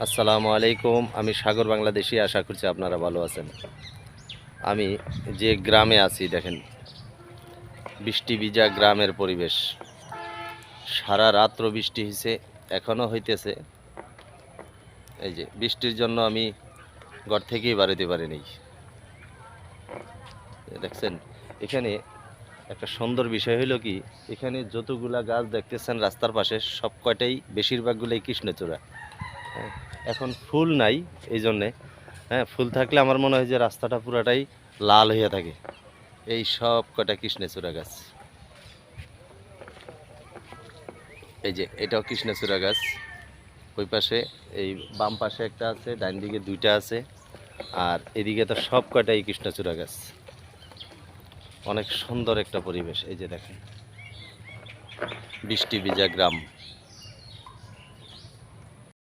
আসসালামু আলাইকুম। আমি সাগর বাংলাদেশি। আশা করছি আপনারা ভালো আছেন। আমি যে গ্রামে আছি দেখেন, বৃষ্টি ভিজা গ্রামের পরিবেশ। সারা রাত্র বৃষ্টি হয়েছে, এখনও হইতেছে। এই যে বৃষ্টির জন্য আমি ঘর থেকেই বাড়িতে পারিনি। দেখছেন, এখানে একটা সুন্দর বিষয় হলো কি, এখানে যতগুলা গাছ দেখতেছেন রাস্তার পাশে সব কয়টাই বেশিরভাগগুলোই কৃষ্ণচূড়া। হ্যাঁ, এখন ফুল নাই এই জন্যে। হ্যাঁ, ফুল থাকলে আমার মনে হয় যে রাস্তাটা পুরাটাই লাল হয়ে থাকে। এই সব কটা কৃষ্ণচূড়া গাছ। এই যে এটাও কৃষ্ণচূড়া গাছ। ওই পাশে, এই বাম পাশে একটা আছে, ডান দিকে দুইটা আছে, আর এদিকে তো সব কটাই কৃষ্ণচূড়া গাছ। অনেক সুন্দর একটা পরিবেশ। এই যে দেখেন, বৃষ্টি ভিজা গ্রাম।